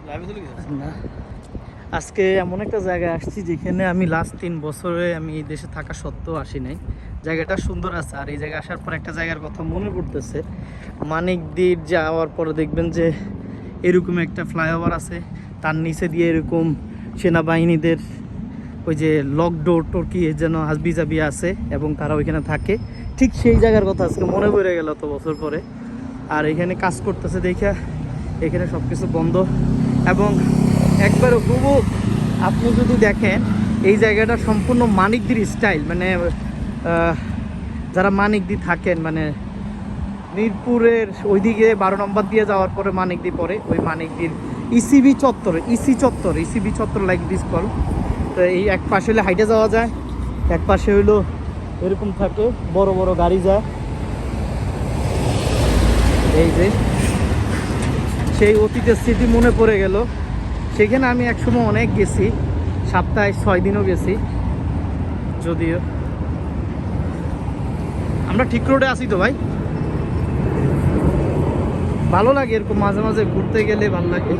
না, আজকে এমন একটা জায়গায় আসছি যেখানে আমি লাস্ট 3 বছরে আমি এই দেশে থাকা সত্ত্বেও আসি নাই। জায়গাটা সুন্দর আছে, আর এই জায়গায় আসার পর একটা জায়গার কথা মনে পড়তেছে। মানিকদির যাওয়ার পরে দেখবেন যে এরকম একটা ফ্লাইওভার আছে, তার নিচে দিয়ে এরকম সেনাবাহিনীদের ওই যে লক ডোর টোর কি যেন হাসবি জাবি আছে এবং তারা ওইখানে থাকে। ঠিক সেই জায়গার কথা আজকে মনে পড়ে গেল তো বছর পরে। আর এখানে কাজ করতেছে দেখা এখানে সব কিছু বন্ধ, এবং একবার হুবহু আপনি যদি দেখেন এই জায়গাটা সম্পূর্ণ মানিকদির স্টাইল, মানে যারা মানিকদি থাকেন মানে মিরপুরের ওইদিকে 12 নম্বর দিয়ে যাওয়ার পরে মানিকদি পরে, ওই মানিকদির ইসিবি চত্বর লাইক দিস কল। তো এই এক পাশে হলে হাইটে যাওয়া যায়, এক পাশে হইলো এরকম থাকে বড় বড় গাড়ি যায়। এই যে সেই অতীতের স্মৃতি মনে পড়ে গেল। সেখানে আমি একসময় অনেক গেছি, সপ্তাহে 6 দিনও গেছি। যদিও আমরা ঠিক রোডে আছি তো ভাই, ভালো লাগে এরকম মাঝে মাঝে ঘুরতে গেলে ভালো লাগে।